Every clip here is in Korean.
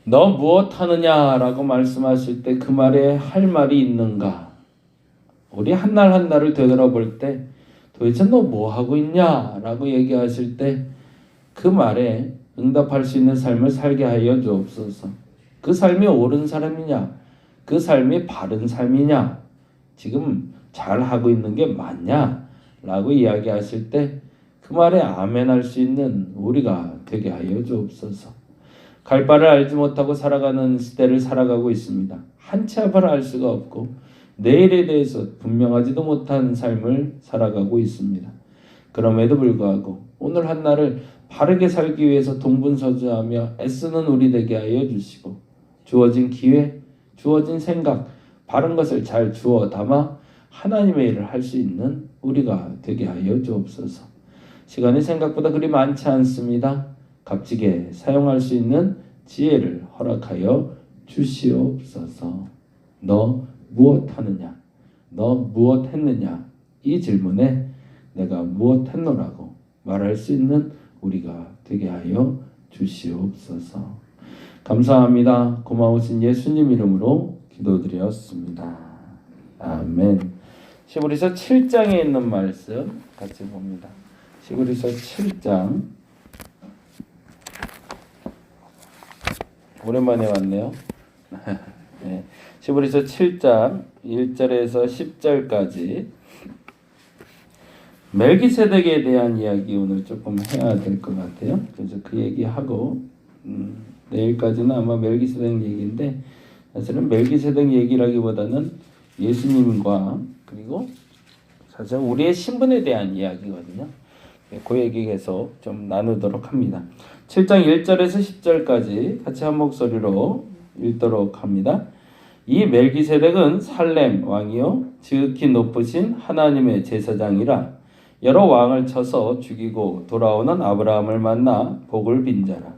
너 무엇 하느냐라고 말씀하실 때 그 말에 할 말이 있는가? 우리 한날 한날을 되돌아볼 때 도대체 너 뭐 하고 있냐라고 얘기하실 때 그 말에 응답할 수 있는 삶을 살게 하여 주옵소서. 그 삶이 옳은 삶이냐? 그 삶이 바른 삶이냐? 지금 잘 하고 있는 게 맞냐? 라고 이야기하실 때 그 말에 아멘할 수 있는 우리가 되게 하여 주옵소서. 갈 바를 알지 못하고 살아가는 시대를 살아가고 있습니다. 한 치 앞을 알 수가 없고 내일에 대해서 분명하지도 못한 삶을 살아가고 있습니다. 그럼에도 불구하고 오늘 한날을 바르게 살기 위해서 동분서주하며 애쓰는 우리 되게 하여 주시고 주어진 기회, 주어진 생각, 바른 것을 잘 주어 담아 하나님의 일을 할 수 있는 우리가 되게 하여 주옵소서. 시간이 생각보다 그리 많지 않습니다. 값지게 사용할 수 있는 지혜를 허락하여 주시옵소서. 너 무엇 하느냐? 너 무엇 했느냐? 이 질문에 내가 무엇 했노라고 말할 수 있는 우리가 되게 하여 주시옵소서. 감사합니다. 고마우신 예수님 이름으로 기도드렸습니다. 아멘. 시브리서 7장에 있는 말씀 같이 봅니다. 시브리서 7장 오랜만에 왔네요. 네. 시브리서 7장 1절에서 10절까지 멜기세덱에 대한 이야기 오늘 조금 해야 될 것 같아요. 그래서 그 얘기하고 내일까지는 아마 멜기세덱 얘기인데 사실은 멜기세덱 얘기라기보다는 예수님과 그리고 사실 우리의 신분에 대한 이야기거든요. 그 얘기 계속 좀 나누도록 합니다. 7장 1절에서 10절까지 같이 한 목소리로 읽도록 합니다. 이 멜기세덱은 살렘 왕이요 지극히 높으신 하나님의 제사장이라 여러 왕을 쳐서 죽이고 돌아오는 아브라함을 만나 복을 빈자라.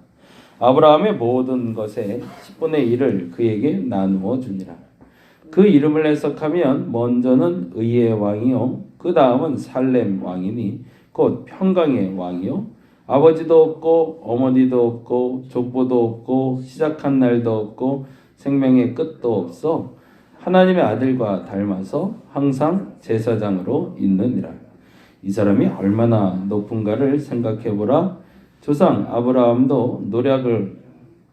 아브라함의 모든 것의 10분의 1을 그에게 나누어 주니라. 그 이름을 해석하면 먼저는 의의 왕이요 그 다음은 살렘 왕이니 곧 평강의 왕이요 아버지도 없고 어머니도 없고 족보도 없고 시작한 날도 없고 생명의 끝도 없어 하나님의 아들과 닮아서 항상 제사장으로 있느니라. 이 사람이 얼마나 높은가를 생각해보라. 조상 아브라함도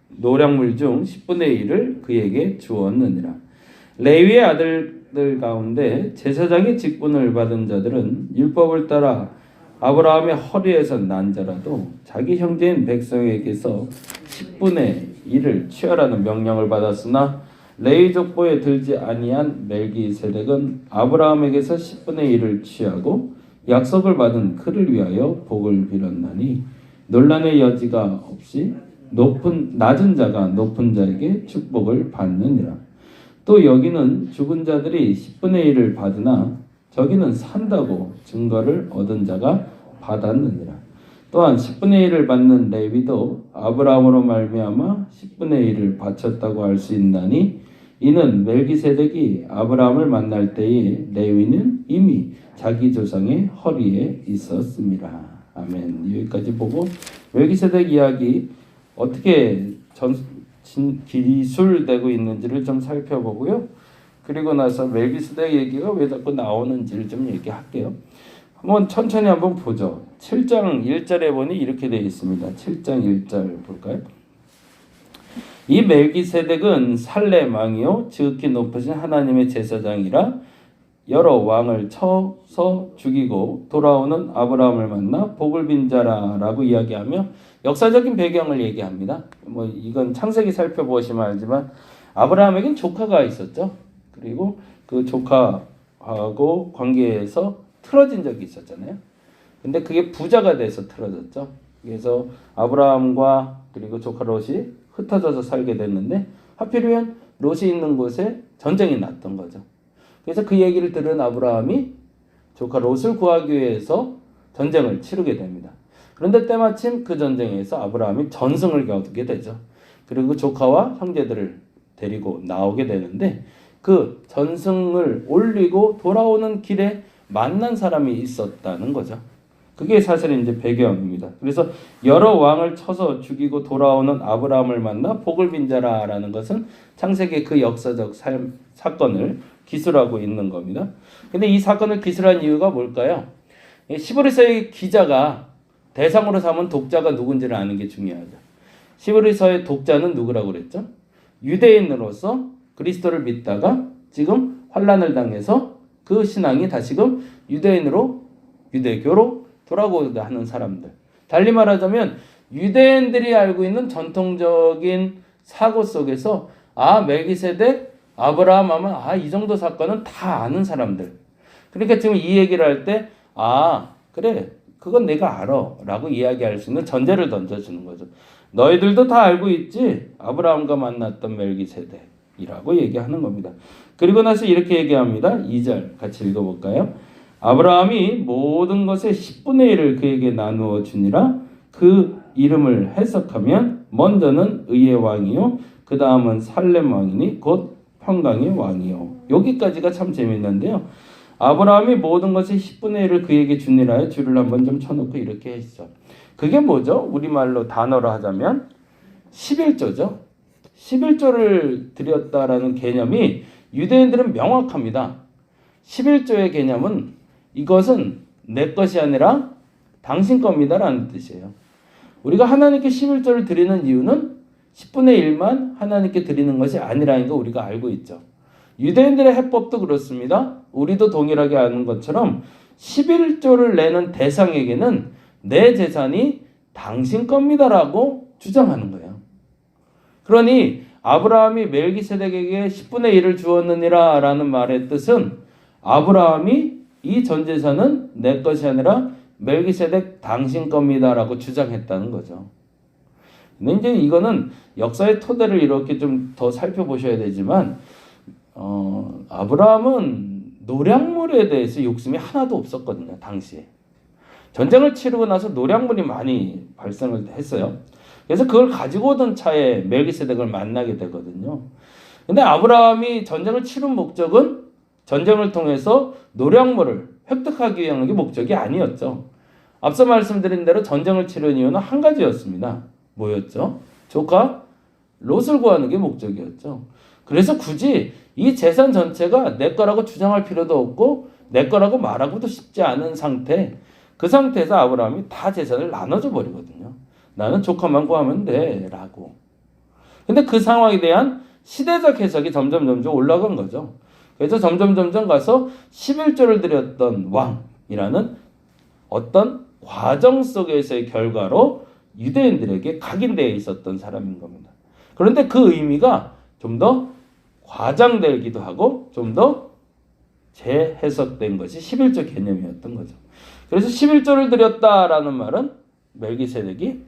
노략물 중 10분의 1을 그에게 주었느니라. 레위의 아들들 가운데 제사장의 직분을 받은 자들은 율법을 따라 아브라함의 허리에서 난 자라도 자기 형제인 백성에게서 10분의 1을 취하라는 명령을 받았으나 레위 족보에 들지 아니한 멜기세덱은 아브라함에게서 10분의 1을 취하고 약속을 받은 그를 위하여 복을 빌었나니 논란의 여지가 없이 낮은 자가 높은 자에게 축복을 받느니라. 또 여기는 죽은 자들이 10분의 1을 받으나 저기는 산다고 증거를 얻은 자가 받았느니라. 또한 10분의 1을 받는 레위도 아브라함으로 말미암아 10분의 1을 바쳤다고 할 수 있나니 이는 멜기세덱이 아브라함을 만날 때에 레위는 이미 자기 조상의 허리에 있었습니다. 아멘. 여기까지 보고 멜기세덱 이야기 어떻게 기술되고 있는지를 좀 살펴보고요. 그리고 나서 멜기세덱 얘기가 왜 자꾸 나오는지를 좀 얘기할게요. 천천히 한번 보죠. 7장 1절에 보니 이렇게 되어 있습니다. 7장 1절 볼까요? 이 멜기세덱은 살렘 왕이요 지극히 높으신 하나님의 제사장이라 여러 왕을 쳐서 죽이고 돌아오는 아브라함을 만나 복을 빈 자라라고 이야기하며 역사적인 배경을 얘기합니다. 이건 창세기 살펴보시면 알지만 아브라함에겐 조카가 있었죠. 그리고 그 조카하고 관계에서 틀어진 적이 있었잖아요. 근데 그게 부자가 돼서 틀어졌죠. 그래서 아브라함과 그리고 조카 롯이 흩어져서 살게 됐는데 하필이면 롯이 있는 곳에 전쟁이 났던 거죠. 그래서 그 얘기를 들은 아브라함이 조카 롯을 구하기 위해서 전쟁을 치르게 됩니다. 그런데 때마침 그 전쟁에서 아브라함이 전승을 거두게 되죠. 그리고 조카와 형제들을 데리고 나오게 되는데 그 전승을 올리고 돌아오는 길에 만난 사람이 있었다는 거죠. 그게 사실은 이제 배경입니다. 그래서 여러 왕을 쳐서 죽이고 돌아오는 아브라함을 만나 복을 빈 자라라는 것은 창세기의 그 역사적 사건을 기술하고 있는 겁니다. 근데 이 사건을 기술한 이유가 뭘까요? 시브리서의 기자가 대상으로 삼은 독자가 누군지를 아는 게 중요하죠. 시브리서의 독자는 누구라고 그랬죠? 유대인으로서 그리스도를 믿다가 지금 환난을 당해서 그 신앙이 다시금 유대교로 돌아오고자 하는 사람들. 달리 말하자면 유대인들이 알고 있는 전통적인 사고 속에서 멜기세덱, 아브라함 하면 이 정도 사건은 다 아는 사람들. 그러니까 지금 이 얘기를 할 때 그래 그건 내가 알아 라고 이야기할 수 있는 전제를 던져주는 거죠. 너희들도 다 알고 있지? 아브라함과 만났던 멜기세덱이라고 얘기하는 겁니다. 그리고 나서 이렇게 얘기합니다. 2절 같이 읽어볼까요? 아브라함이 모든 것의 10분의 1을 그에게 나누어 주니라. 그 이름을 해석하면 먼저는 의의 왕이요 그 다음은 살렘 왕이니 곧 평강의 왕이요. 여기까지가 참 재밌는데요. 아브라함이 모든 것의 10분의 1을 그에게 주니라에 줄을 한번 좀 쳐놓고 이렇게 했죠. 그게 뭐죠? 우리말로 단어로 하자면 11조죠. 11조를 드렸다라는 개념이 유대인들은 명확합니다. 11조의 개념은 이것은 내 것이 아니라 당신 겁니다라는 뜻이에요. 우리가 하나님께 11조를 드리는 이유는 10분의 1만 하나님께 드리는 것이 아니라는 거 우리가 알고 있죠. 유대인들의 해법도 그렇습니다. 우리도 동일하게 아는 것처럼 11조를 내는 대상에게는 내 재산이 당신 겁니다라고 주장하는 거예요. 그러니 아브라함이 멜기세덱에게 10분의 1을 주었느니라 라는 말의 뜻은 아브라함이 이 전 재산은 내 것이 아니라 멜기세덱 당신 겁니다라고 주장했다는 거죠. 근데 이제 이거는 역사의 토대를 이렇게 좀 더 살펴보셔야 되지만 아브라함은 노략물에 대해서 욕심이 하나도 없었거든요. 당시에. 전쟁을 치르고 나서 노략물이 많이 발생을 했어요. 그래서 그걸 가지고 오던 차에 멜기세덱을 만나게 되거든요. 근데 아브라함이 전쟁을 치른 목적은 전쟁을 통해서 노략물을 획득하기 위한 게 목적이 아니었죠. 앞서 말씀드린 대로 전쟁을 치른 이유는 한 가지였습니다. 뭐였죠? 조카 롯을 구하는 게 목적이었죠. 그래서 굳이 이 재산 전체가 내 거라고 주장할 필요도 없고 내 거라고 말하고도 싶지 않은 상태, 그 상태에서 아브라함이 다 재산을 나눠줘 버리거든요. 나는 조카만 구하면 돼 라고. 근데 그 상황에 대한 시대적 해석이 점점 올라간 거죠. 그래서 점점 가서 11조를 드렸던 왕이라는 어떤 과정 속에서의 결과로 유대인들에게 각인되어 있었던 사람인 겁니다. 그런데 그 의미가 좀 더 과장되기도 하고 좀 더 재해석된 것이 11조 개념이었던 거죠. 그래서 11조를 드렸다라는 말은 멜기세덱이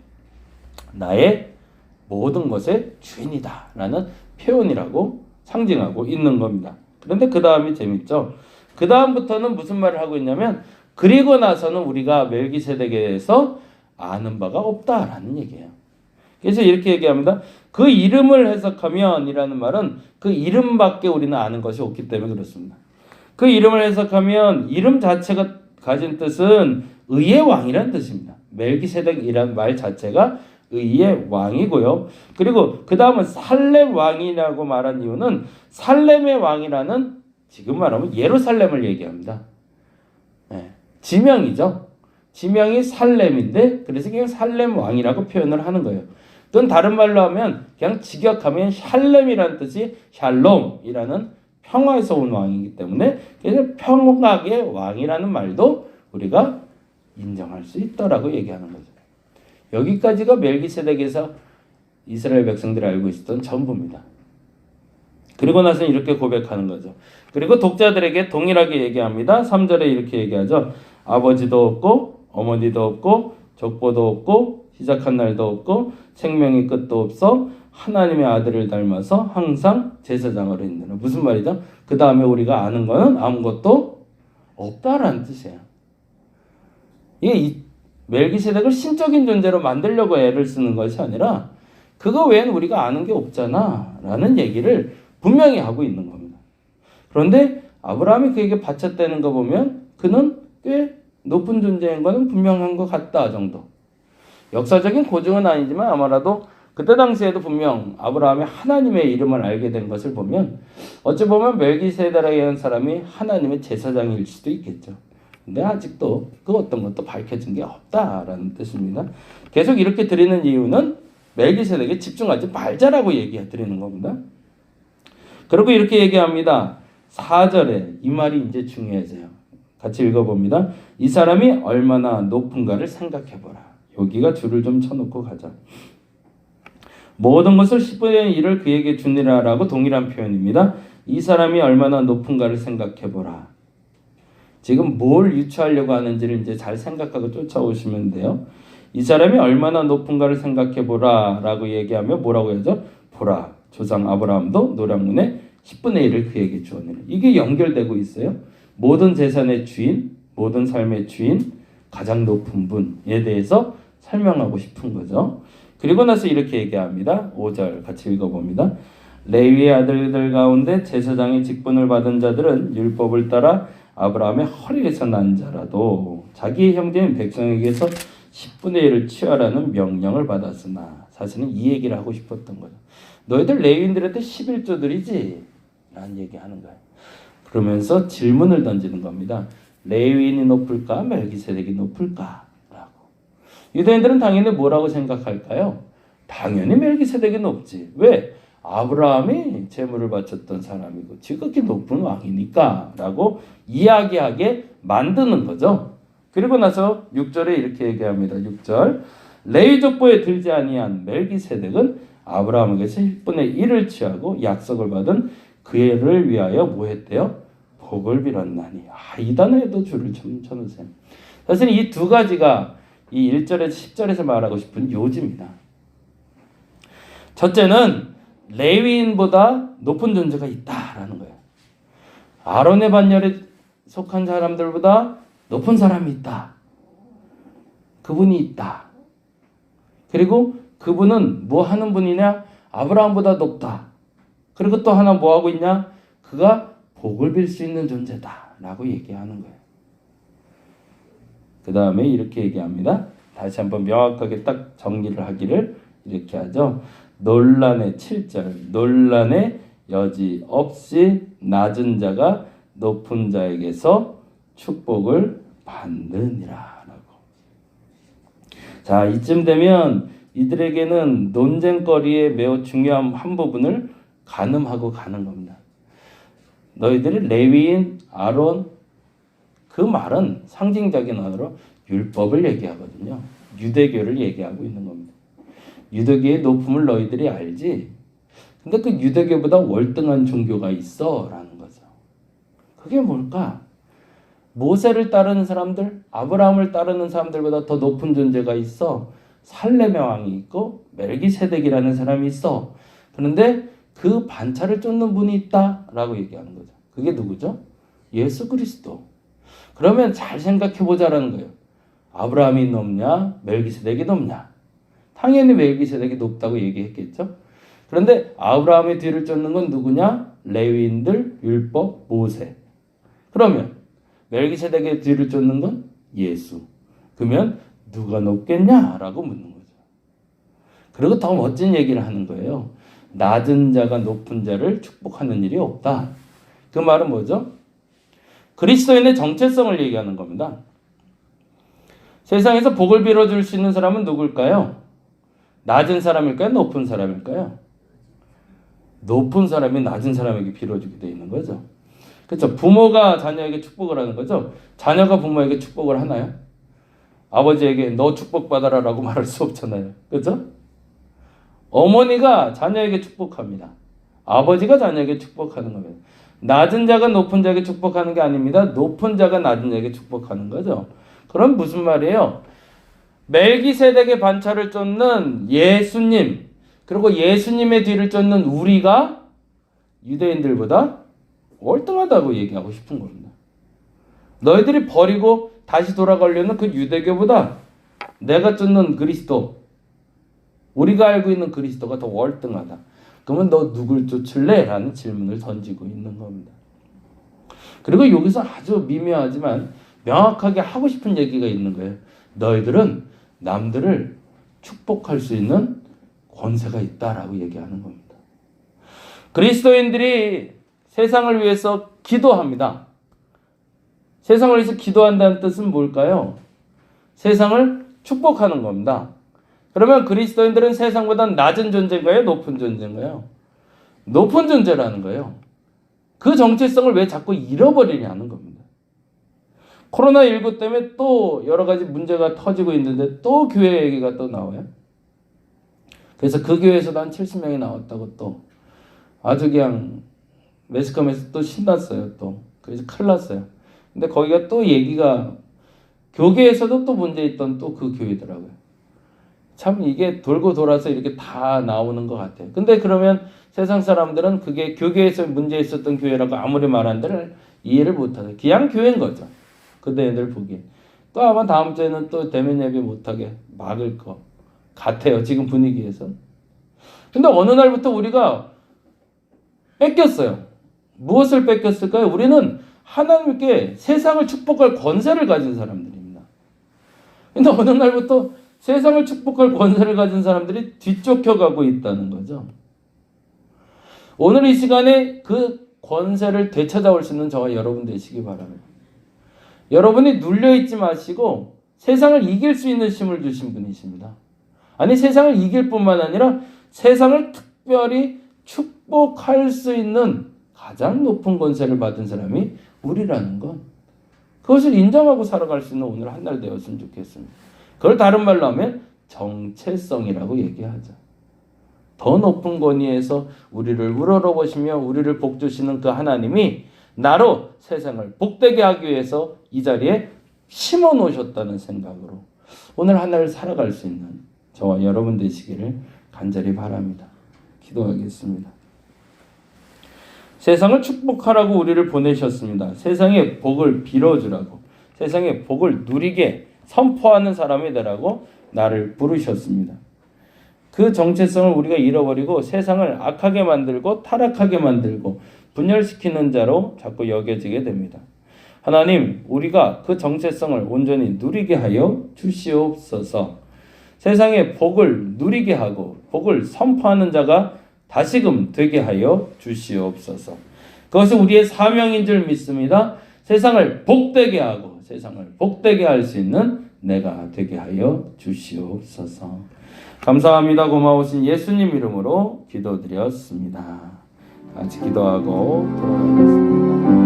나의 모든 것의 주인이다라는 표현이라고 상징하고 있는 겁니다. 그런데 그 다음이 재밌죠. 그 다음부터는 무슨 말을 하고 있냐면 그리고 나서는 우리가 멜기세덱에 대해서 아는 바가 없다라는 얘기예요. 그래서 이렇게 얘기합니다. 그 이름을 해석하면 이라는 말은 그 이름밖에 우리는 아는 것이 없기 때문에 그렇습니다. 그 이름을 해석하면 이름 자체가 가진 뜻은 의의 왕이라는 뜻입니다. 멜기세덱이라는 말 자체가 의의 왕이고요. 그리고 그 다음은 살렘 왕이라고 말한 이유는 살렘의 왕이라는 지금 말하면 예루살렘을 얘기합니다. 지명이죠. 지명이 살렘인데 그래서 그냥 살렘 왕이라고 표현을 하는 거예요. 또는 다른 말로 하면 그냥 직역하면 샬렘이라는 뜻이 샬롬이라는 평화에서 온 왕이기 때문에 그래서 평화의 왕이라는 말도 우리가 인정할 수 있다라고 얘기하는 거죠. 여기까지가 멜기세덱에서 이스라엘 백성들이 알고 있었던 전부입니다. 그리고 나서 이렇게 고백하는 거죠. 그리고 독자들에게 동일하게 얘기합니다. 3절에 이렇게 얘기하죠. 아버지도 없고 어머니도 없고 족보도 없고 시작한 날도 없고 생명의 끝도 없어 하나님의 아들을 닮아서 항상 제사장으로 있느라. 무슨 말이죠? 그 다음에 우리가 아는 거는 아무것도 없다라는 뜻이에요. 이게 멜기세덱을 신적인 존재로 만들려고 애를 쓰는 것이 아니라 그거 외에는 우리가 아는 게 없잖아 라는 얘기를 분명히 하고 있는 겁니다. 그런데 아브라함이 그에게 바쳤다는 거 보면 그는 꽤 높은 존재인 것은 분명한 것 같다 정도. 역사적인 고증은 아니지만 아마라도 그때 당시에도 분명 아브라함이 하나님의 이름을 알게 된 것을 보면 어찌 보면 멜기세덱이라는 사람이 하나님의 제사장일 수도 있겠죠. 근데 아직도 그 어떤 것도 밝혀진 게 없다라는 뜻입니다. 계속 이렇게 드리는 이유는 멜기세덱에 집중하지 말자라고 얘기 드리는 겁니다. 그리고 이렇게 얘기합니다. 4절에 이 말이 이제 중요해져요. 같이 읽어봅니다. 이 사람이 얼마나 높은가를 생각해보라. 여기가 줄을 좀 쳐놓고 가자. 모든 것을 10분의 1을 그에게 주니라라고 동일한 표현입니다. 이 사람이 얼마나 높은가를 생각해보라. 지금 뭘 유추하려고 하는지를 이제 잘 생각하고 쫓아오시면 돼요. 이 사람이 얼마나 높은가를 생각해보라 라고 얘기하면 뭐라고 하죠? 보라, 조상 아브라함도 노량문에 10분의 1을 그에게 주었느니라. 이게 연결되고 있어요. 모든 재산의 주인, 모든 삶의 주인, 가장 높은 분에 대해서 설명하고 싶은 거죠. 그리고 나서 이렇게 얘기합니다. 5절 같이 읽어봅니다. 레위의 아들들 가운데 제사장의 직분을 받은 자들은 율법을 따라 아브라함의 허리에서 난 자라도 자기의 형제인 백성에게서 10분의 1을 취하라는 명령을 받았으나, 사실은 이 얘기를 하고 싶었던 거죠. 너희들 레위인들한테 11조들이지? 라는 얘기하는 거예요. 그러면서 질문을 던지는 겁니다. 레위인이 높을까? 멜기세덱이 높을까? 라고. 유대인들은 당연히 뭐라고 생각할까요? 당연히 멜기세덱이 높지. 왜? 아브라함이 제물을 바쳤던 사람이고 지극히 높은 왕이니까 라고 이야기하게 만드는 거죠. 그리고 나서 6절에 이렇게 얘기합니다. 6절 레위 족보에 들지 아니한 멜기세덱은 아브라함에게서 1분의 1을 취하고 약속을 받은 그를 위하여 뭐 했대요? 복을 빌었나니. 이 단어에도 줄을 좀 쳐놓으세요. 사실 이 두 가지가 이 1절에서 10절에서 말하고 싶은 요지입니다. 첫째는 레위인보다 높은 존재가 있다라는 거예요. 아론의 반열에 속한 사람들보다 높은 사람이 있다. 그분이 있다. 그리고 그분은 뭐 하는 분이냐? 아브라함보다 높다. 그리고 또 하나 뭐 하고 있냐? 그가 복을 빌 수 있는 존재다 라고 얘기하는 거예요. 그 다음에 이렇게 얘기합니다. 다시 한번 명확하게 딱 정리를 하기를 이렇게 하죠. 논란의 7절 논란의 여지 없이 낮은 자가 높은 자에게서 축복을 받느니라 라고. 자, 이쯤 되면 이들에게는 논쟁거리의 매우 중요한 한 부분을 가늠하고 가는 겁니다. 너희들이 레위인 아론, 그 말은 상징적인 언어로 율법을 얘기하거든요. 유대교를 얘기하고 있는 겁니다. 유대교의 높음을 너희들이 알지? 근데 그 유대교보다 월등한 종교가 있어 라는 거죠. 그게 뭘까? 모세를 따르는 사람들, 아브라함을 따르는 사람들보다 더 높은 존재가 있어. 살렘의 왕이 있고 멜기세덱이라는 사람이 있어. 그런데 그 반차를 쫓는 분이 있다라고 얘기하는 거죠. 그게 누구죠? 예수 그리스도. 그러면 잘 생각해보자라는 거예요. 아브라함이 높냐? 멜기세덱이 높냐? 당연히 멜기세덱이 높다고 얘기했겠죠. 그런데 아브라함의 뒤를 쫓는 건 누구냐? 레위인들, 율법, 모세. 그러면 멜기세덱의 뒤를 쫓는 건 예수. 그러면 누가 높겠냐라고 묻는 거죠. 그리고 더 멋진 얘기를 하는 거예요. 낮은 자가 높은 자를 축복하는 일이 없다. 그 말은 뭐죠? 그리스도인의 정체성을 얘기하는 겁니다. 세상에서 복을 빌어줄 수 있는 사람은 누굴까요? 낮은 사람일까요? 높은 사람일까요? 높은 사람이 낮은 사람에게 빌어주게 되어 있는 거죠. 그렇죠? 부모가 자녀에게 축복을 하는 거죠. 자녀가 부모에게 축복을 하나요? 아버지에게 너 축복받아라 라고 말할 수 없잖아요. 그렇죠? 어머니가 자녀에게 축복합니다. 아버지가 자녀에게 축복하는 겁니다. 낮은 자가 높은 자에게 축복하는 게 아닙니다. 높은 자가 낮은 자에게 축복하는 거죠. 그럼 무슨 말이에요? 멜기세덱의 반차를 쫓는 예수님, 그리고 예수님의 뒤를 쫓는 우리가 유대인들보다 월등하다고 얘기하고 싶은 겁니다. 너희들이 버리고 다시 돌아가려는 그 유대교보다 내가 쫓는 그리스도, 우리가 알고 있는 그리스도가 더 월등하다. 그러면 너 누굴 쫓을래? 라는 질문을 던지고 있는 겁니다. 그리고 여기서 아주 미묘하지만 명확하게 하고 싶은 얘기가 있는 거예요. 너희들은 남들을 축복할 수 있는 권세가 있다라고 얘기하는 겁니다. 그리스도인들이 세상을 위해서 기도합니다. 세상을 위해서 기도한다는 뜻은 뭘까요? 세상을 축복하는 겁니다. 그러면 그리스도인들은 세상보다 낮은 존재인가요? 높은 존재인가요? 높은 존재라는 거예요. 그 정체성을 왜 자꾸 잃어버리냐는 겁니다. 코로나19 때문에 또 여러 가지 문제가 터지고 있는데 또 교회 얘기가 또 나와요. 그래서 그 교회에서도 한 70명이 나왔다고 또 아주 그냥 매스컴에서 또 신났어요. 또 그래서 큰일 났어요. 근데 거기가 또 얘기가 교계에서도 또 문제 있던 또 그 교회더라고요. 참 이게 돌고 돌아서 이렇게 다 나오는 것 같아요. 근데 그러면 세상 사람들은 그게 교계에서 문제 있었던 교회라고 아무리 말한들 이해를 못하죠. 그냥 교회인 거죠. 그대들 보기에. 또 아마 다음 주에는 또 대면 예배 못하게 막을 것 같아요. 지금 분위기에서. 근데 어느 날부터 우리가 뺏겼어요. 무엇을 뺏겼을까요? 우리는 하나님께 세상을 축복할 권세를 가진 사람들입니다. 근데 어느 날부터 세상을 축복할 권세를 가진 사람들이 뒤쫓겨가고 있다는 거죠. 오늘 이 시간에 그 권세를 되찾아올 수 있는 저와 여러분 되시기 바랍니다. 여러분이 눌려있지 마시고 세상을 이길 수 있는 힘을 주신 분이십니다. 아니 세상을 이길 뿐만 아니라 세상을 특별히 축복할 수 있는 가장 높은 권세를 받은 사람이 우리라는 것. 그것을 인정하고 살아갈 수 있는 오늘 한 날 되었으면 좋겠습니다. 그걸 다른 말로 하면 정체성이라고 얘기하죠. 더 높은 권위에서 우리를 우러러보시며 우리를 복주시는 그 하나님이 나로 세상을 복되게 하기 위해서 이 자리에 심어 놓으셨다는 생각으로 오늘 한 날을 살아갈 수 있는 저와 여러분 되시기를 간절히 바랍니다. 기도하겠습니다. 세상을 축복하라고 우리를 보내셨습니다. 세상의 복을 빌어주라고, 세상의 복을 누리게 선포하는 사람이 되라고 나를 부르셨습니다. 그 정체성을 우리가 잃어버리고 세상을 악하게 만들고 타락하게 만들고 분열시키는 자로 자꾸 여겨지게 됩니다. 하나님, 우리가 그 정체성을 온전히 누리게 하여 주시옵소서. 세상의 복을 누리게 하고 복을 선포하는 자가 다시금 되게 하여 주시옵소서. 그것이 우리의 사명인 줄 믿습니다. 세상을 복되게 하고 세상을 복되게 할 수 있는 내가 되게 하여 주시옵소서. 감사합니다. 고마우신 예수님 이름으로 기도드렸습니다. 같이 기도하고 돌아가겠습니다.